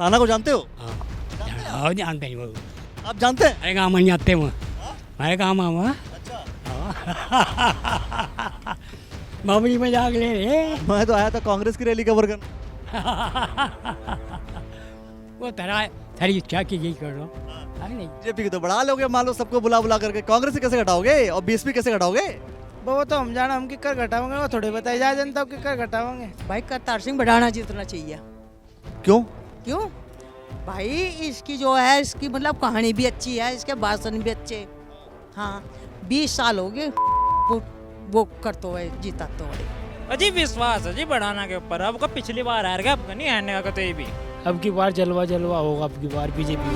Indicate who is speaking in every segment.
Speaker 1: भड़ाना को जानते हो?
Speaker 2: हाँ जानते हैं वो,
Speaker 1: आप जानते हैं?
Speaker 2: हमारे गाँव में नहीं आते वो, हमारे गाँव में वो
Speaker 1: अच्छा।
Speaker 2: मामूली मजाक ले रहे
Speaker 1: मैं तो आया था कांग्रेस की रैली कवर करने।
Speaker 2: वो तरह सारी इच्छा की यही कर लो है नहीं।
Speaker 1: बीजेपी की तो बढ़ा लोगे, मान लो सबको बुला बुला करके, कांग्रेस से कैसे घटाओगे और बीएसपी कैसे घटाओगे?
Speaker 3: वो तो हम जाना, हम किकर घटाओगे, वो थोड़े बताई जाए जनता को किकर घटाओगे।
Speaker 4: भाई करतार सिंह बढ़ाना जीतना चाहिए।
Speaker 1: क्यों?
Speaker 4: क्यों भाई, इसकी जो है इसकी मतलब कहानी भी अच्छी है, इसके भाषण भी अच्छे। हाँ 20 साल हो गए वो करते हुए जीता तो
Speaker 5: अजी विश्वास है जी बढ़ाना के ऊपर। अब का पिछली बार हार गया, अब नहीं हारने का तो ये भी।
Speaker 3: अब की बार जलवा जलवा होगा, अब की बार बीजेपी।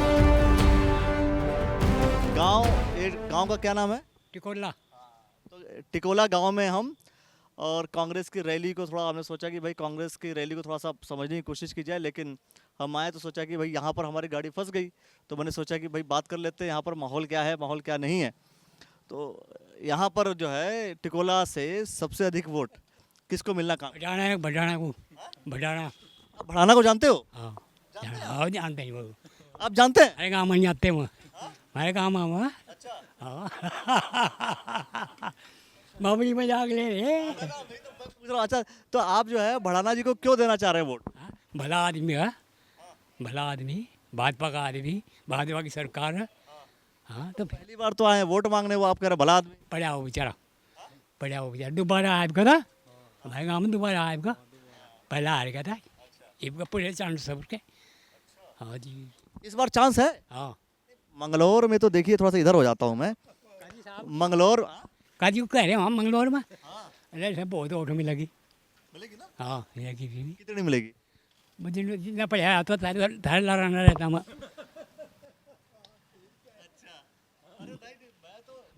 Speaker 1: गांव का क्या नाम है?
Speaker 2: टिकोला
Speaker 1: तो टिकोला गांव में हम और कांग्रेस की रैली को थोड़ा हमने सोचा कि भाई कांग्रेस की रैली को थोड़ा सा समझने की कोशिश की जाए, लेकिन हम आए तो सोचा कि भाई यहाँ पर हमारी गाड़ी फंस गई, तो मैंने सोचा कि भाई बात कर लेते हैं यहाँ पर माहौल क्या है, माहौल क्या नहीं है। तो यहाँ पर जो है टिकोला से सबसे अधिक वोट किसको मिलना काम?
Speaker 2: बढ़ाना है, बढ़ाना को बढ़ाना।
Speaker 1: आप भड़ाना को जानते हो?
Speaker 2: हाँ हाँ जानते हैं वो,
Speaker 1: आप जानते हैं?
Speaker 2: हमारे गाँव में नहीं आते वो, हमारे गाँव में वो
Speaker 1: अच्छा।
Speaker 2: हाँ मामूली मजाक ले रहे
Speaker 1: पूछ रहा हूँ। अच्छा, तो आप जो है भड़ाना जी को क्यों देना चाह रहे हैं वोट?
Speaker 2: भला आदमी है, भला आदमी, भाजपा का आदमी, भाजपा की सरकार है। हाँ तो
Speaker 1: पहली बार तो आए हैं वोट मांगने, वो आप कह रहे भला आदमी।
Speaker 2: पड़ा हो बेचारा, पड़ा हो बेचारा, दोबारा आएगा था हमारे गाँव में, दोबारा आएगा, पहला हारेगा था, इनका पूरे चांस सबके। हाँ जी
Speaker 1: इस बार चांस है।
Speaker 2: हाँ।
Speaker 1: मंगलौर में तो देखिए, थोड़ा सा इधर हो जाता हूँ मैं, मंगलौर
Speaker 2: काजी को कह रहे हैं हम मंगलौर में, अरे सब बहुत वोट मिलेगी।
Speaker 1: मिलेगी ना?
Speaker 2: हाँ मिलेगी भी,
Speaker 1: कितनी मिलेगी?
Speaker 2: मुझे जितना पढ़ाया तो थार लड़ाना रहता मैं।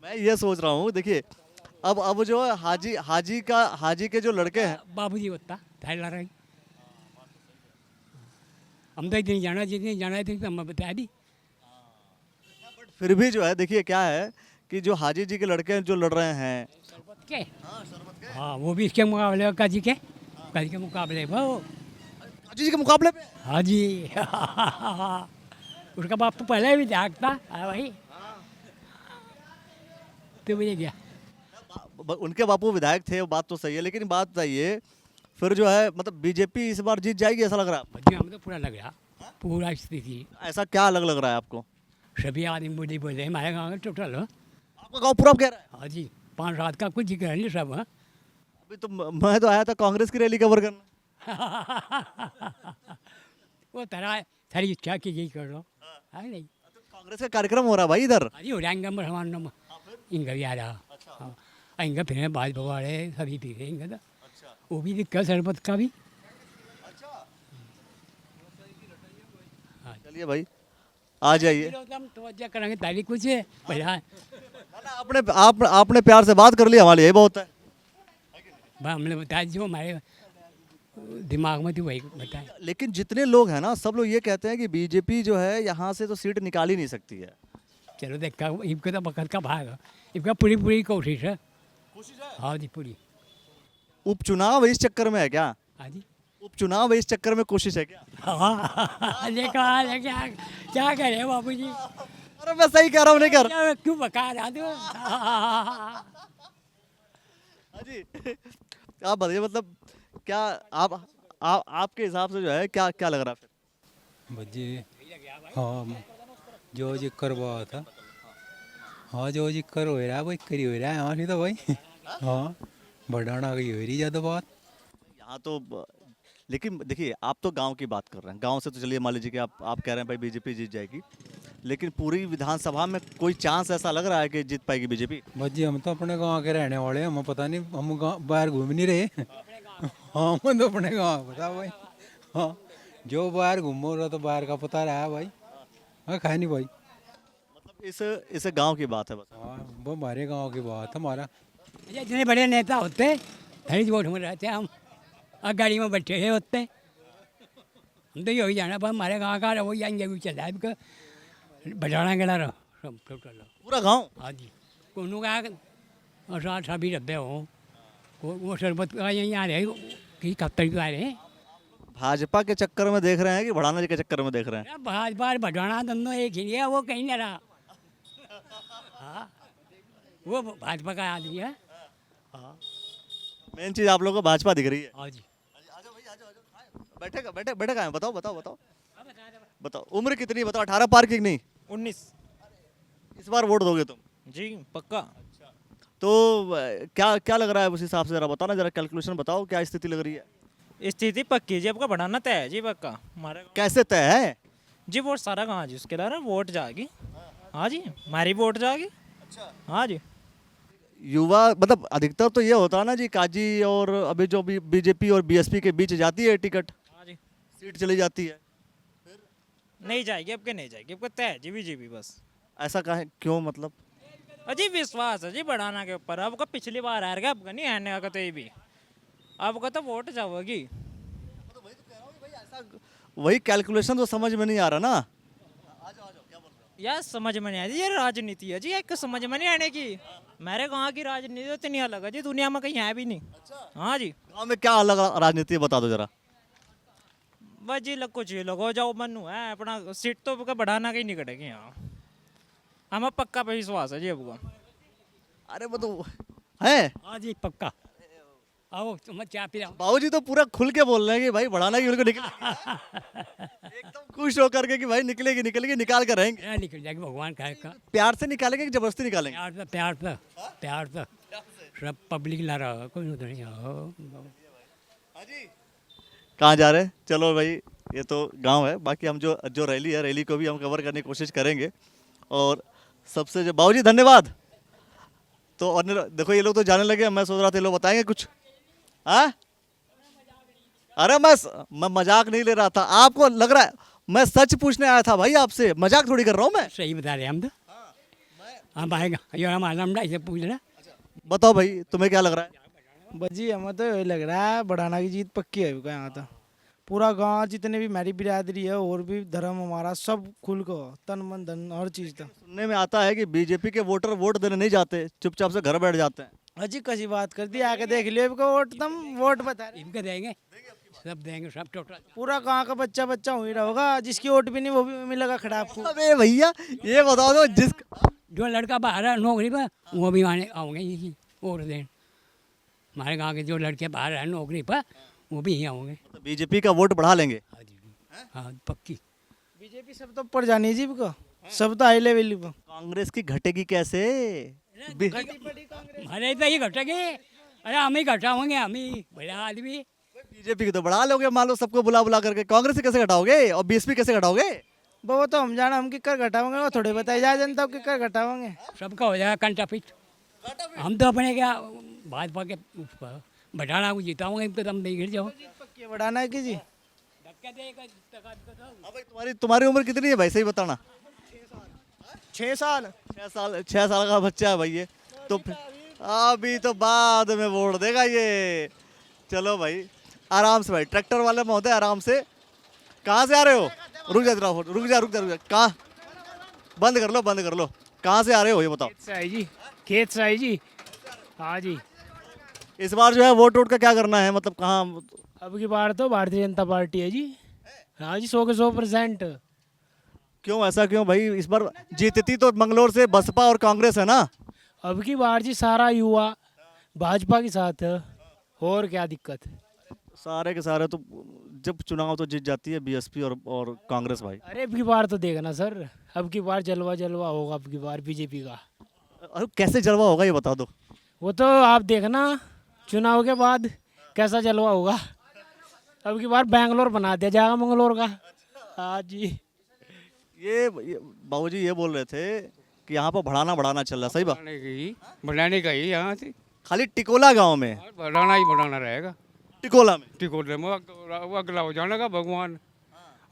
Speaker 1: मैं ये सोच रहा हूँ, देखिए अब जो है हाजी के जो लड़के हैं,
Speaker 2: बाबूजी होता थार लड़ा, हम तो इतनी जाना जितनी जाना थी तो हम बता दी।
Speaker 1: फिर भी जो है देखिए क्या है कि जो हाजी जी के लड़के हैं जो लड़ रहे हैं,
Speaker 2: के हाँ वो भी इसके मुकाबले काजी के मुकाबले वो
Speaker 1: हाजी जी के मुकाबले पे।
Speaker 2: हाँ जी उसका बाप तो पहले भी जागता है भाई, तो मुझे क्या
Speaker 1: उनके बापू विधायक थे, वो बात तो सही है, लेकिन बात बताइए फिर जो है मतलब बीजेपी इस बार जीत जाएगी ऐसा लग रहा है?
Speaker 2: बच्चे हमें तो पूरा लग रहा, पूरा स्थिति
Speaker 1: ऐसा क्या अलग लग रहा है आपको?
Speaker 2: सभी आदमी बोले बोले हमारे गाँव में टोटल हो।
Speaker 1: आपका गाँव पूरा कह रहा है?
Speaker 2: हाँ जी 5 रात का कुछ जिक्र नहीं सब है।
Speaker 1: अभी तो मैं तो आया था कांग्रेस की रैली कवर करने।
Speaker 2: वो तरह सारी इच्छा की यही कर लो है नहीं।
Speaker 1: तो कांग्रेस का कार्यक्रम हो रहा है भाई इधर।
Speaker 2: हाँ जी हो जाएंगे हमारे नंबर इनका भी आ रहा। हाँ इनका फिर बाज भगवाड़े सभी पी रहे इनका, तो वो भी दिक्कत शरबत का भी।
Speaker 1: चलिए भाई आ जाइए।
Speaker 2: हम तवज्जो करेंगे तारीख कुछ बढ़िया है।
Speaker 1: आपने प्यार से बात कर ली, हमारे लिए बहुत है।
Speaker 2: भाई हमने बताया जो हमारे दिमाग में थी वही बताया।
Speaker 1: लेकिन जितने लोग हैं ना, सब लोग ये कहते हैं कि बीजेपी जो है यहाँ से तो सीट निकाल ही नहीं सकती है।
Speaker 2: चलो देखा इनका तो वक्त का भाग है, इनका पूरी कोशिश है। हाँ जी पूरी।
Speaker 1: उपचुनाव इस चक्कर में है क्या?
Speaker 2: हाँ जी
Speaker 1: उपचुनाव इस चक्कर में कोशिश है क्या?
Speaker 2: हाँ देखा क्या कह रहे बाबू जी?
Speaker 1: अरे मैं सही कह रहा हूँ, नहीं कर रहा?
Speaker 2: क्यों बका रहा तू?
Speaker 1: हाँ जी आप बताइए, मतलब क्या आपके हिसाब से जो है क्या क्या लग रहा है फिर?
Speaker 6: बच्चे हाँ जो जिक्र हुआ था, हाँ जो जिक्र हो रहा है वही करी हो रहा है हमारी तो भाई। हाँ बढ़ाना की हो रही ज़्यादा बात
Speaker 1: यहाँ तो। लेकिन देखिए आप तो गांव की बात कर रहे हैं, गांव से तो चलिए मान लीजिए कि आप कह रहे हैं भाई बीजेपी जीत जाएगी, लेकिन पूरी विधानसभा में कोई चांस ऐसा लग रहा है कि जीत पाएगी बीजेपी?
Speaker 6: बच्चे हम तो अपने गांव के रहने वाले हैं, हमें पता नहीं, हम गाँव बाहर घूम नहीं रहे। हाँ हम तो अपने गाँव पता भाई। हाँ जो बाहर घूमो रहा तो बाहर का पता रहा है भाई। हाँ खाए नहीं भाई,
Speaker 1: मतलब इस गांव की बात है बस।
Speaker 6: हाँ वो हमारे गाँव की बात है। हमारा
Speaker 2: इतने बड़े नेता होते खरीद वोट में रहते हम और गाड़ी में बैठे हुए होते, हम तो यही जाना पर हमारे गाँव का वो यही चल रहा है बढ़ाना गला रहो सब टोटल
Speaker 1: पूरा गांव।
Speaker 2: हाँ जी कोनो का और साथ सभी डब्बे हो वो शरबत का यहीं आ रहे कि कब तक आ रहे हैं।
Speaker 1: भाजपा के चक्कर में देख रहे हैं कि भड़ाना जी के चक्कर में देख रहे हैं?
Speaker 2: अरे भाजपा और भटवाना दोनों एक ही है, वो कहीं नहीं रहा। हाँ, वो भाजपा का आदमी है। हाँ
Speaker 1: मेन चीज आप लोगों को भाजपा दिख रही है।
Speaker 2: हाँ जी।
Speaker 1: बैठे बैठे बैठे कहाँ हैं? बताओ बताओ बताओ बताओ, उम्र कितनी है? बताओ, 18 पार की कि नहीं?
Speaker 5: 19
Speaker 1: इस बार वोट दोगे तुम?
Speaker 5: जी पक्का।
Speaker 1: तो क्या क्या लग रहा है उस हिसाब से? जरा बताओ ना, जरा कैलकुलेशन बताओ, क्या स्थिति लग रही है?
Speaker 5: स्थिति पक्की जी, आपका बढ़ाना तय है जी पक्का हमारे।
Speaker 1: कैसे तय है?
Speaker 5: जी वोट सारा कहाँ जी उसके द्वारा वोट जाएगी। हाँ जी हमारी वोट जाएगी। हाँ जी।
Speaker 1: युवा मतलब अधिकतर तो ये होता है ना जी, काजी और अभी जो भी बीजेपी और बीएसपी के बीच जाती है टिकट,
Speaker 5: हाँ जी
Speaker 1: सीट चली जाती है।
Speaker 5: नहीं जाएगी, अब के नहीं जाएगी, आपका तय है जी बीजेपी बस।
Speaker 1: ऐसा कहा क्यों मतलब?
Speaker 5: अजी विश्वास है जी बढ़ाना के ऊपर। आपका पिछली बार आ गया, आपका नहीं आने का तो ये भी आपका तो वोट जाओगी।
Speaker 1: वही कैलकुलेशन तो समझ में नहीं आ रहा ना।
Speaker 5: यार समझ में नहीं आती ये राजनीति है जी, एक समझ में नहीं आने की। मेरे गाँव की राजनीति तो इतनी अलग है जी, दुनिया में कहीं है भी नहीं। हाँ जी।
Speaker 1: गाँव में क्या अलग राजनीति है बता दो जरा।
Speaker 5: बस जी लग कुछ लगो जाओ मनु है अपना, सीट तो आपका बढ़ाना कहीं नहीं कटेगी यहाँ। हमें पक्का पे विश्वास है जी आपको।
Speaker 1: अरे वो तो है।
Speaker 2: हाँ जी पक्का। आओ तुम चाय पिलाओ।
Speaker 1: बाबूजी तो पूरा खुल के बोल रहे हैं कि भाई बढ़ाना की उनको निकलेगी। एकदम खुश होकर के कि भाई निकलेगी निकलेगी, निकाल कर रहेंगे।
Speaker 2: क्या निकल जाएगी भगवान का
Speaker 1: प्यार से निकालेंगे कि जबरदस्ती निकालेंगे?
Speaker 2: प्यार से प्यार से प्यार से सब पब्लिक ला रहा है, कोई नहीं हो।
Speaker 1: कहाँ जा रहे हैं? चलो भाई, ये तो गांव है, बाकी हम जो जो रैली है, रैली को भी हम कवर करने की कोशिश करेंगे। और सबसे जो बाबूजी धन्यवाद। तो और देखो ये लोग तो जाने लगे, मैं सोच रहा था ये लोग बताएंगे कुछ। हाँ, अरे मैं मजाक नहीं ले रहा था, आपको लग रहा है मैं सच पूछने आया था भाई आपसे, मजाक थोड़ी कर रहा हूँ मैं।
Speaker 2: सही बता रहे हम तो। हम आएगा ये हम आलमडा इसे पूछ रहा।
Speaker 1: बताओ भाई तुम्हें क्या लग रहा है?
Speaker 3: बजी हमें तो यही लग रहा है बढ़ाना की जीत पक्की है अभी यहाँ तो। पूरा गांव जितने भी हमारी बिरादरी है और भी धर्म हमारा सब खुल को तन मन धन हर चीज था।
Speaker 1: सुनने में आता है कि बीजेपी के वोटर वोट देने नहीं जाते, चुपचाप से घर बैठ जाते हैं।
Speaker 3: अजी कसी बात कर दी, आके देख लियो इनका वोट, तुम वोट बता रहे।
Speaker 2: इनके देंगे, सब देंगे, सब टोटल।
Speaker 3: पूरा गांव का बच्चा बच्चा हुई रहा होगा, जिसकी वोट भी नहीं वो भी मिलेगा खड़ा आपको।
Speaker 1: अबे भैया ये बताओ दो जिस
Speaker 2: जो लड़का बाहर है नौकरी पर, वो भी आने आओगे यही वोट दें। हमारे गांव के जो लड़के बाहर हैं नौकरी पर, वो भी यहीं आओगे।
Speaker 1: बीजेपी का वोट बढ़ा लेंगे।
Speaker 2: हाँ पक्की।
Speaker 3: बीजेपी सब तो ऊपर जानी जी को, सब तो हाई लेवल पर।
Speaker 1: कांग्रेस की घटेगी कैसे?
Speaker 2: हमारे तो ये घटेगी। अरे हम ही घटाओगे, हम ही बड़ा आदमी।
Speaker 1: बीजेपी की तो बढ़ा लोगे, मान लो सबको बुला बुला करके। कांग्रेस से कैसे घटाओगे और बीएसपी कैसे घटाओगे?
Speaker 3: वो तो हम जाना, हम किकर घटाओगे वो थोड़े बताए जाए जनता को किकर घटाओगे।
Speaker 2: सबका हो जाएगा कंटा पिट। हम तो अपने क्या भाजपा के बढ़ाना को जिताओगे तो तुम नहीं गिर जाओ।
Speaker 3: पक्की बढ़ाना है कि जी।
Speaker 1: तुम्हारी उम्र कितनी है भाई, सही बताना।
Speaker 3: 6 साल।
Speaker 1: 6 साल का बच्चा है भाई ये तो। अभी तो बाद में वोट देगा ये। चलो भाई आराम से भाई, ट्रैक्टर वाले महोदय आराम से। कहाँ से आ रहे हो? रुक जा जरा, रुक जा रुक जा रुक जा। कहाँ? बंद कर लो बंद कर लो। कहाँ से आ रहे हो ये बताओ?
Speaker 7: खेत से आई जी। हाँ जी।
Speaker 1: इस बार जो है वोट वोट का क्या करना है, मतलब कहाँ?
Speaker 7: अब की बार तो भारतीय जनता पार्टी है जी। हाँ जी 100 के 100%।
Speaker 1: क्यों ऐसा क्यों भाई? इस बार जीतती तो मंगलौर से बसपा और कांग्रेस है ना।
Speaker 7: अब की बार जी सारा युवा भाजपा के साथ है, और क्या दिक्कत।
Speaker 1: सारे के सारे तो जब चुनाव तो जीत जाती है बीएसपी और कांग्रेस भाई।
Speaker 7: अरे अब की बार तो देखना सर, अब की बार जलवा जलवा होगा अब की बार बीजेपी का।
Speaker 1: अरे कैसे जलवा होगा ये बता दो।
Speaker 7: वो तो आप देखना चुनाव के बाद कैसा जलवा होगा। अब की बार बेंगलोर बना दिया जाएगा मंगलोर का। हाँ जी।
Speaker 1: ये बाबूजी ये बोल रहे थे कि यहाँ पर बढ़ाना चल रहा है, सही बात?
Speaker 8: बढ़ाने का ही यहाँ से
Speaker 1: खाली टिकोला गांव में
Speaker 8: बढ़ाना ही बढ़ाना रहेगा।
Speaker 1: टिकोला में
Speaker 8: टिकोले में अगला हो जाने का भगवान।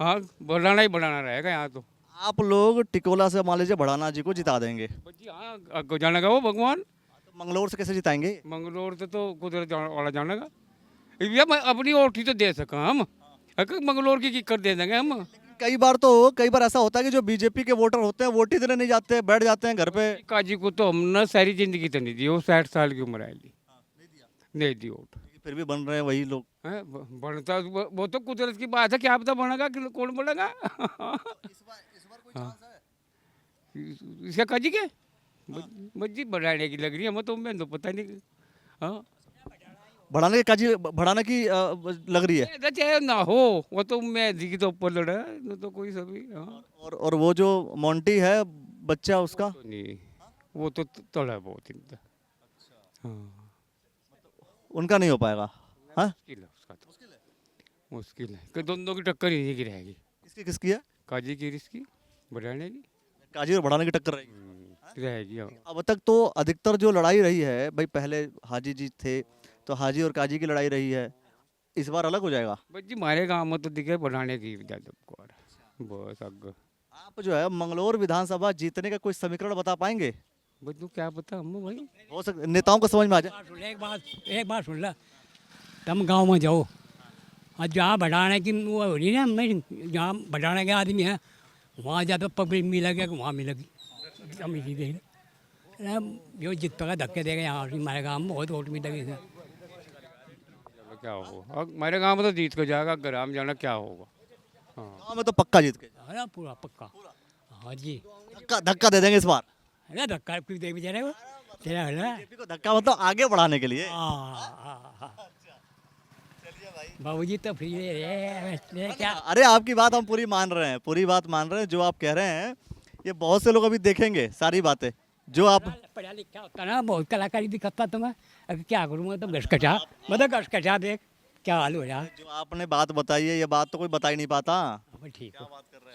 Speaker 8: हाँ बढ़ाना ही बढ़ाना रहेगा यहाँ तो।
Speaker 1: आप लोग टिकोला से मान लीजिए बढ़ाना जी को जिता देंगे,
Speaker 8: जी हाँ आगे जाने का वो भगवान।
Speaker 1: तो मंगलौर से कैसे जिताएंगे?
Speaker 8: मंगलोर से तो कुदरत वाला जाने का। भैया मैं अपनी ओठी तो दे सका हम, मंगलोर की कर दे देंगे हम।
Speaker 1: कई बार ऐसा होता है कि जो बीजेपी के वोटर होते हैं वोट ही देने नहीं जाते, बैठ जाते हैं घर पे।
Speaker 8: काजी को तो हमने सारी जिंदगी तो नहीं दी, वो 60 साल की उम्र है ली नहीं दी वोट।
Speaker 1: फिर भी बन रहे हैं वही लोग।
Speaker 8: हैं बनता वो तो कुदरत की बात है, क्या पता बनेगा कि कौन बनेगा। हाँ। इसका काजी के बज्जी बढ़ाने की लग रही है, हमें तो मैं तो पता नहीं। हाँ
Speaker 1: बढ़ाने की काजी बढ़ाने की लग रही है।
Speaker 8: ऐसा चाहे ना हो, वो तो मैं जी के तो ऊपर लड़ा है, वो तो कोई सभी। हाँ
Speaker 1: और वो जो मोंटी है बच्चा उसका,
Speaker 8: तो नहीं, वो तो तड़ा बहुत इनका। हाँ
Speaker 1: उनका नहीं हो पाएगा। हाँ
Speaker 8: मुश्किल है उसका तो, मुश्किल है कि दोनों की टक्कर ही नहीं की रहेगी।
Speaker 1: किसकी किसकी है?
Speaker 8: काजी की रिस्की बढ़ाने की
Speaker 1: काजी और बढ़ाने की टक्कर रहेगी।
Speaker 8: रहेगी। हाँ
Speaker 1: अब तक तो अधिकतर जो लड़ाई रही है भाई, पहले हाजी जी थे तो हाजी और काजी की लड़ाई रही है, इस बार अलग हो जाएगा।
Speaker 8: बस जी हमारे गांव में तो दिखे बढ़ाने की ज़्यादा बस अग
Speaker 1: आप जो है मंगलौर विधानसभा जीतने का कोई समीकरण बता पाएंगे?
Speaker 8: बस तू क्या पता हम भाई।
Speaker 1: हो सकता नेताओं को समझ में आ जाए।
Speaker 2: एक बात सुन ला, तुम गांव में जाओ और जहाँ बढ़ाने की वो हो रही है ना, जहाँ बढ़ाने के आदमी हैं वहाँ ज़्यादा पब्लिक मिलेगी वहाँ मिलेगी। हम इसी देख जो जितना धक्के देगा यहाँ से हमारे गाँव में बहुत वोट मिलेगी।
Speaker 8: चलो क्या होगा, हमारे गांव में तो जीत को जाएगा, ग्राम जाना क्या होगा। हाँ
Speaker 1: गाँव में तो पक्का जीत के,
Speaker 2: है ना, पूरा पक्का। हाँ जी,
Speaker 1: धक्का दे देंगे इस बार।
Speaker 2: है ना, धक्का क्यों दे बेचारे को तेरा है ना।
Speaker 1: बीजेपी को धक्का मतलब आगे बढ़ाने के लिए।
Speaker 2: बाबूजी तो फ्री है क्या।
Speaker 1: अरे आपकी बात हम पूरी मान रहे हैं, पूरी बात मान रहे हैं। जो आप कह रहे हैं ये बहुत से लोग अभी देखेंगे सारी बातें जो आप।
Speaker 2: पढ़ा लिखा होता ना, बहुत कलाकारी दिखाता तुम्हें। अब क्या करूँगा, तो घस कटा मतलब घस कटा देख क्या हाल हो यार।
Speaker 1: जो आपने बात बताई है ये बात तो कोई बता ही नहीं पाता।
Speaker 2: ठीक है,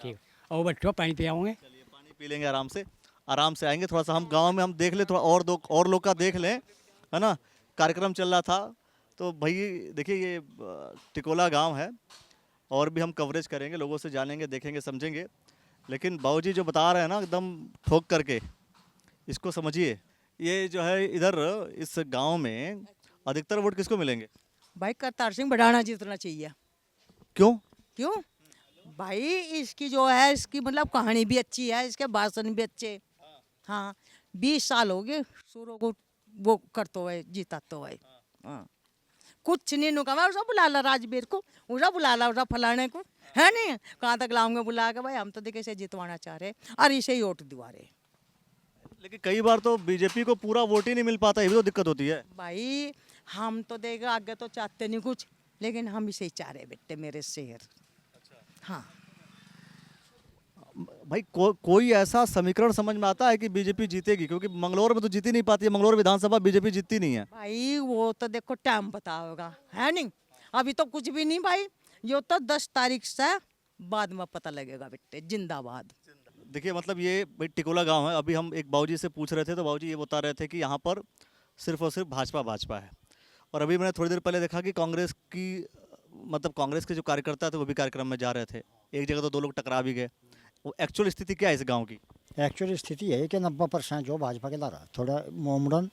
Speaker 2: ठीक। और बच्चों पानी पे आऊँगे,
Speaker 1: चलिए पानी पी लेंगे, आराम से आएंगे। थोड़ा सा हम गांव में हम देख ले, थोड़ा और लोग का देख लें, है ना। कार्यक्रम चल रहा था तो भाई देखिए ये टिकोला गांव है, और भी हम कवरेज करेंगे, लोगों से जानेंगे, देखेंगे, समझेंगे। लेकिन बाबूजी जो बता रहे हैं ना एकदम ठोक करके, इसको समझिए। ये जो है इधर इस गांव में अधिकतर वोट किसको मिलेंगे?
Speaker 4: भाई करतार सिंह बढ़ाना जीतना चाहिए।
Speaker 1: क्यों?
Speaker 4: क्यों भाई, इसकी जो है इसकी मतलब कहानी भी अच्छी है, इसके भाषण भी अच्छे। हाँ 20 साल हो गए सूरों को वो करते हुए, जीताते हुए। हाँ कुछ नहीं नुका, उसे बुला ला राजवीर को, उसे बुला ला, उसे फलाने को, है नहीं कहाँ तक लाऊंगे बुला के। भाई हम तो देखे से जितवाना चाह रहे और इसे ही वोट दिवा रहे।
Speaker 1: लेकिन कई बार तो बीजेपी को पूरा वोट ही नहीं मिल पाता, ये भी तो दिक्कत होती है।
Speaker 4: भाई हम तो देगा आगे तो चाहते नहीं कुछ, लेकिन हम इसे ही चाह रहे बेटे मेरे शहर। हाँ
Speaker 1: भाई कोई ऐसा समीकरण समझ में आता है कि बीजेपी जीतेगी? क्योंकि मंगलौर में तो जीती नहीं पाती है, मंगलौर विधानसभा बीजेपी जीतती नहीं है।
Speaker 4: भाई वो तो देखो टाइम बताओगा, है नहीं, अभी तो कुछ भी नहीं भाई। ये तो 10 तारीख से बाद में पता लगेगा बेटे। जिंदाबाद।
Speaker 1: देखिए मतलब ये भाई टिकोला गांव है। अभी हम एक बाबूजी से पूछ रहे थे तो बाबूजी ये बता रहे थे कि यहाँ पर सिर्फ और सिर्फ भाजपा है। और अभी मैंने थोड़ी देर पहले देखा कि कांग्रेस की मतलब कांग्रेस के जो कार्यकर्ता थे वो भी कार्यक्रम में जा रहे थे। एक जगह तो 2 लोग टकरा भी गए। वो एक्चुअल स्थिति क्या है इस गांव की?
Speaker 9: एक्चुअली स्थिति है कि 90% जो भाजपा के द्वारा थोड़ा मोमडन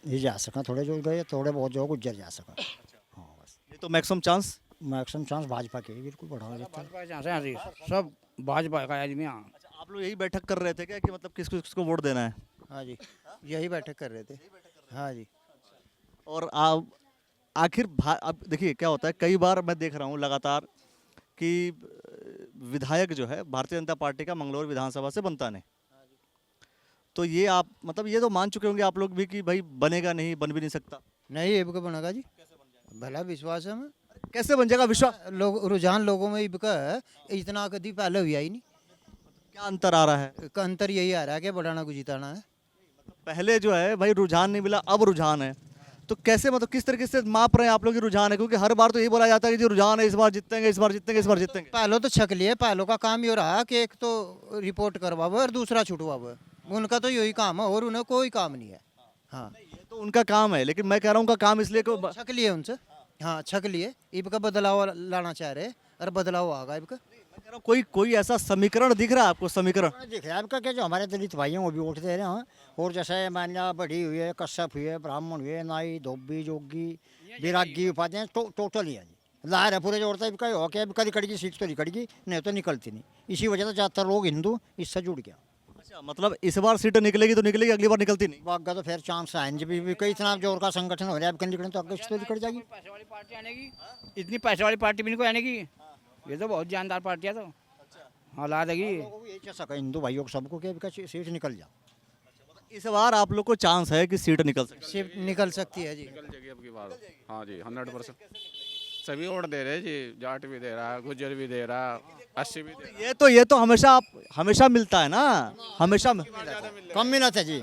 Speaker 9: ही जा सका, थोड़े जो गए थोड़े बहुत जो गुजर जा सका। हाँ बस
Speaker 1: ये तो मैक्सिमम चांस भाजपा
Speaker 9: के बिल्कुल बढ़ा देता
Speaker 10: है। सब भाजपा का आदमी। हाँ
Speaker 1: आप लोग यही बैठक कर रहे थे क्या कि मतलब किसको वोट देना है?
Speaker 9: हाँ जी, यही बैठक कर रहे थे। हाँ जी।
Speaker 1: और आप आखिर अब देखिए क्या होता है, कई बार मैं देख रहा हूँ लगातार कि विधायक जो है भारतीय जनता पार्टी का मंगलौर विधानसभा से बनता नहीं। तो ये आप मतलब ये तो मान चुके होंगे आप लोग भी कि भाई बनेगा नहीं, बन भी नहीं सकता।
Speaker 9: नहीं ये बनेगा जी, भला विश्वास है हमें।
Speaker 1: कैसे बन जाएगा विश्वास?
Speaker 9: लोग रुझान लोगों में इतना कभी पहले हुआ ही नहीं।
Speaker 1: क्या अंतर आ रहा है?
Speaker 9: अंतर यही आ रहा है कि बढ़ाना को जिताना है।
Speaker 1: पहले जो है भाई रुझान नहीं मिला, अब रुझान है। तो कैसे मतलब किस तरीके से माप रहे हैं आप लोग की रुझान है? क्योंकि हर बार तो यही बोला जाता है कि जो रुझान है इस बार जीतेंगे, इस बार जीतेंगे, इस बार जीतेंगे।
Speaker 9: पहले तो छक लिए, पहलों का काम ये रहा कि एक तो रिपोर्ट करवावे और दूसरा छुटवावे। उनका तो यही काम है और उन्हें कोई काम नहीं है। हाँ
Speaker 1: ये तो उनका काम है, लेकिन मैं कह रहा हूँ उनका काम इसलिए
Speaker 9: छक लिए उनसे। हाँ छक लिए, इबका बदलाव लाना चाह रहे और बदलाव आगा इबका।
Speaker 1: कोई ऐसा समीकरण दिख रहा है आपको? समीकरण
Speaker 9: दिख रहा है आपका क्या जो हमारे दलित भाई हैं वो भी वोट दे रहे हैं। और जैसे मान लिया बढ़ी हुई है, कश्यप हुई है, ब्राह्मण हुए, नाई, धोबी, जोगी, विरागी उपाध्याय टोटल ही है जी। लार है पूरे जोड़ता है हो क्या कभी कड़ी सीट तो निकल गई, नहीं तो निकलती नहीं। इसी वजह से ज़्यादातर लोग हिंदू इससे जुड़ गया।
Speaker 1: अच्छा, मतलब इस बार सीट निकलेगी तो निकलेगी, अगली बार निकलती नहीं।
Speaker 9: बागा तो फिर चांस है जी भी कई इतना जोर का संगठन हो रहा है, अब निकलने तो अगस्त तो निकल जाएगी।
Speaker 10: पैसे वाली पार्टी आने की, इतनी पैसे वाली पार्टी भी नहीं कोई आने की। ये तो बहुत जानदार पार्टी है। तो हालात है कि
Speaker 9: लोगों को यही चाह सका हिंदू भाइयों को सबको कि इनका सीट निकल जाए।
Speaker 1: इस बार आप लोग को चांस है कि सीट निकल सकती
Speaker 3: शिफ्ट निकल सकती है जी।
Speaker 11: निकल जाएगी अब की बार। हाँ जी 100% सभी वोट दे रहे हैं जी, जाट भी दे रहा है, गुज्जर भी दे रहा है, 80 भी दे रहा
Speaker 1: है। ये तो हमेशा मिलता है ना, हमेशा
Speaker 9: कम मिला था जी,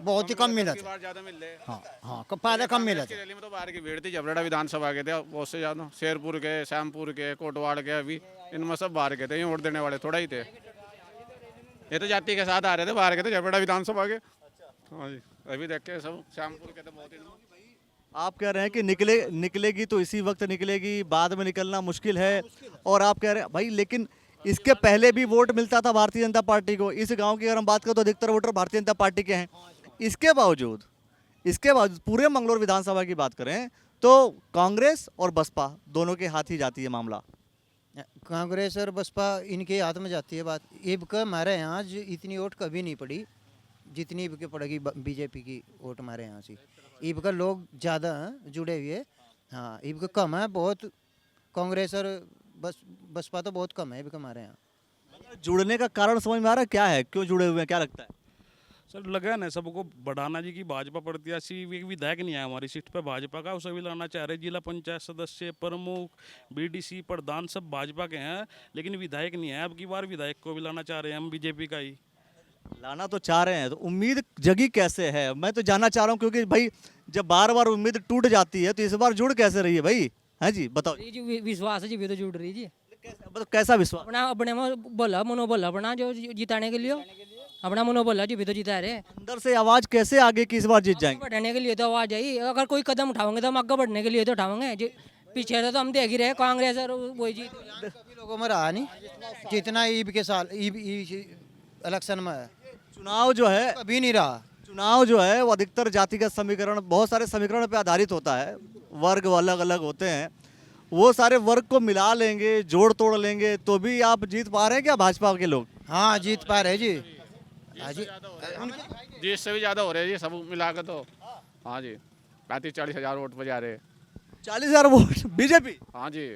Speaker 9: बहुत ही कम मिला
Speaker 11: है।
Speaker 9: था।
Speaker 11: बार ज़्यादा मिल रहे हैं।
Speaker 9: हाँ हाँ पहले कम मिला था।
Speaker 11: रैली में तो बाहर की भीड़ थी, जबरेड़ा विधानसभा के थे बहुत से ज़्यादा, शेरपुर के, श्यामपुर के, कोटवाड़ के, अभी इनमें सब बाहर के थे, ये वोट देने वाले थोड़ा ही थे। ये तो जाति के साथ आ रहे थे, बाहर के थे जबरेड़ा विधानसभा के। हाँ जी अभी देख के सब श्यामपुर के थे बहुत ही।
Speaker 1: आप कह रहे हैं कि निकलेगी तो इसी वक्त निकलेगी, बाद में निकलना मुश्किल है। और आप कह रहे हैं भाई लेकिन इसके पहले भी वोट मिलता था भारतीय जनता पार्टी को। इस गांव की अगर हम बात करें तो अधिकतर वोटर भारतीय जनता पार्टी के हैं। इसके बावजूद पूरे मंगलौर विधानसभा की बात करें तो कांग्रेस और बसपा दोनों के हाथ ही जाती है मामला।
Speaker 3: कांग्रेस और बसपा इनके हाथ में जाती है बात। इब का हमारे यहाँ इतनी वोट कभी नहीं पड़ी जितनी इब के पड़ेगी बीजेपी की वोट हमारे यहाँ से। इब का लोग ज़्यादा जुड़े हुए। हाँ इब का कम है बहुत, कांग्रेस और बसपा तो बहुत कम है इब का हमारे यहाँ।
Speaker 1: जुड़ने का कारण समझ में आ रहा है क्या है, क्यों जुड़े हुए हैं, क्या लगता है?
Speaker 12: सर लगा ना सबको बढ़ाना जी की भाजपा प्रत्याशी एक विधायक नहीं आया हमारी सीट पे भाजपा का, उसे भी लाना चाह रहे। जिला पंचायत सदस्य, प्रमुख, बीडीसी, प्रधान सब भाजपा के हैं, लेकिन विधायक नहीं है। अब की बार विधायक को भी लाना चाह रहे हैं हम, बीजेपी का ही
Speaker 1: लाना तो चाह रहे हैं। तो उम्मीद जगी कैसे है, मैं तो जानना चाह रहा हूँ, क्योंकि भाई जब बार बार उम्मीद टूट जाती है तो इस बार जुड़ कैसे रही है भाई? है जी बताओ।
Speaker 5: जी विश्वास है जी, भी तो जुड़ रही जी।
Speaker 1: मतलब कैसा विश्वास?
Speaker 5: अपने में बोला मनोबल अपना जो जिताने के लिए, अपना मनोबल जी भी तो जिता रहे।
Speaker 1: अंदर से आवाज कैसे आगे कि इस बार जीत जाएंगे?
Speaker 5: बढ़ने के लिए तो आवाज आई, अगर कोई कदम उठाओगे तो हम आगे बढ़ने के लिए तो उठाओगे। पीछे तो हम देख ही रहे कांग्रेस और वही जीत।
Speaker 3: कभी लोगों में रहा नहीं जितना ईब के साल ईब इलेक्शन में है।
Speaker 1: चुनाव जो है
Speaker 3: कभी नहीं रहा।
Speaker 1: चुनाव जो है वो अधिकतर जातिगत समीकरण, बहुत सारे समीकरण पे आधारित होता है। वर्ग अलग अलग होते हैं, वो सारे वर्ग को मिला लेंगे, जोड़ तोड़ लेंगे तो भी आप जीत पा रहे हैं क्या भाजपा के लोग?
Speaker 3: हाँ जीत पा रहे जी। हाँ जी
Speaker 11: जीत से भी ज़्यादा हो रहे हैं जी सब मिला के तो। हाँ जी 35-40 हज़ार वोट पर जा रहे हैं।
Speaker 1: 40,000 वोट बीजेपी?
Speaker 11: हाँ जी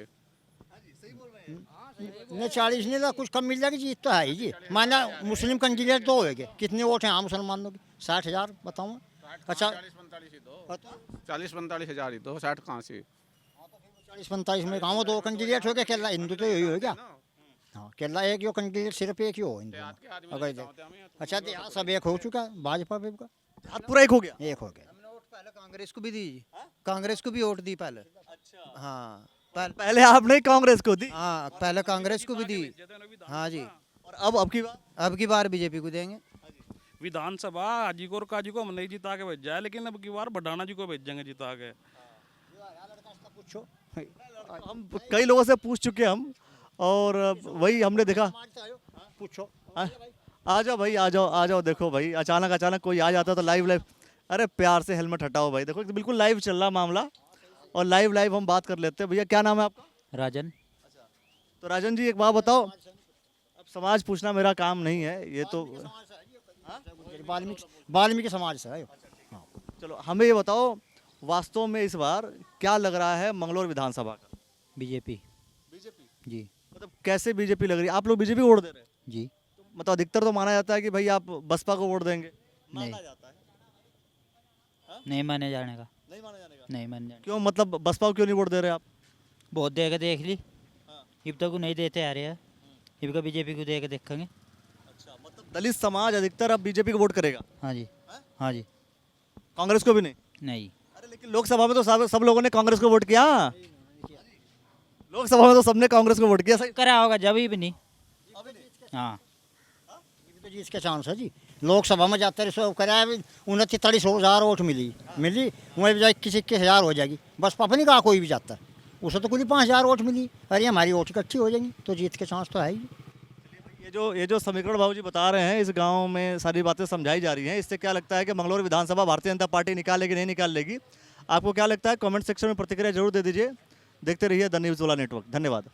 Speaker 9: नहीं 40 नहीं था, कुछ कम मिल जाएगी। जीत तो है ही जी। माना मुस्लिम कैंडिडेट दो होंगे, कितने वोट हैं हाँ मुसलमानों के? 60,000 बताऊँ। अच्छा
Speaker 11: 40-45 हज़ार ही तो 60 कहाँ से?
Speaker 9: 40-45 में गाँव दो कैंडिडेट हो गया। केरला हिंदू तो यही हो गया। हाँ केरला एक जो कैंडिडेट सिर्फ एक ही हो हिंदू में। अगर अच्छा देहात सब एक हो चुका है, भाजपा पे का
Speaker 1: हाथ पूरा एक हो गया।
Speaker 9: एक हो गया।
Speaker 3: पहले कांग्रेस को भी दी, कांग्रेस को भी वोट दी पहले।
Speaker 1: अच्छा
Speaker 3: हाँ
Speaker 1: पहले आपने कांग्रेस को दी?
Speaker 3: हाँ पहले कांग्रेस को भी दी। हाँ जी
Speaker 1: और अब की बार
Speaker 3: बीजेपी को देंगे।
Speaker 12: विधानसभा हाजी को और काजी को हम नहीं जिता के भेजा है, लेकिन अब की बार बढ़ाना जी को भेजेंगे जिता के।
Speaker 9: पूछो
Speaker 1: हम कई लोगों से पूछ चुके हम, और वही हमने देखा।
Speaker 9: पूछो
Speaker 1: आ जाओ भाई, आ जाओ। देखो भाई अचानक कोई आ जाता तो लाइव। अरे प्यार से हेलमेट हटाओ भाई। देखो बिल्कुल लाइव चल रहा मामला, और लाइव हम बात कर लेते हैं। भैया क्या नाम है आपका?
Speaker 5: राजन।
Speaker 1: तो राजन जी एक बात बताओ, अब समाज पूछना मेरा काम नहीं है, ये तो
Speaker 9: वाल्मीकि समाज से है।
Speaker 1: चलो हमें ये बताओ, वास्तव में इस बार क्या लग रहा है मंगलौर विधानसभा का?
Speaker 10: बीजेपी जी।
Speaker 1: मतलब कैसे बीजेपी लग रही है? आप लोग बीजेपी वोट दे रहे हैं
Speaker 10: जी।
Speaker 1: मतलब अधिकतर तो माना जाता है कि भाई आप बसपा को वोट देंगे।
Speaker 10: नहीं
Speaker 1: जाता है
Speaker 10: नहीं माने जाने का,
Speaker 1: नहीं माना जाने का।
Speaker 10: नहीं माने जाने।
Speaker 1: क्यों, मतलब बसपा को क्यों नहीं वोट दे रहे आप?
Speaker 10: बहुत दे के देख ली, इब तक नहीं देते आ रहे हैं, इब का बीजेपी को दे के देखेंगे।
Speaker 1: अच्छा मतलब दलित समाज अधिकतर अब बीजेपी को वोट करेगा?
Speaker 10: हाँ जी हाँ जी।
Speaker 1: कांग्रेस को भी नहीं?
Speaker 10: नहीं
Speaker 1: अरे लेकिन लोकसभा में तो सब लोगों ने कांग्रेस को वोट किया। लोकसभा में तो सबने कांग्रेस को वोट किया। सही
Speaker 10: करा होगा जब भी नहीं। हाँ
Speaker 9: तो जीत के चांस है जी। लोकसभा में जाते रहे कराया 29-30 वोट मिली वहीं बजाय 21,000 हो जाएगी। बस पापा नहीं कहा कोई भी जाता, उसे तो कुल 5,000 वोट मिली। अरे हमारी वोट इकट्ठी हो जाएंगी तो जीत के चांस तो है ही।
Speaker 1: ये जो समीकरण बाबू जी बता रहे हैं, इस गांव में सारी बातें समझाई जा रही हैं, इससे क्या लगता है कि मंगलौर विधानसभा भारतीय जनता पार्टी निकालेगी नहीं निकाल लेगी? आपको क्या लगता है कमेंट सेक्शन में प्रतिक्रिया जरूर दे दीजिए। देखते रहिए द न्यूज़ वाला नेटवर्क। धन्यवाद।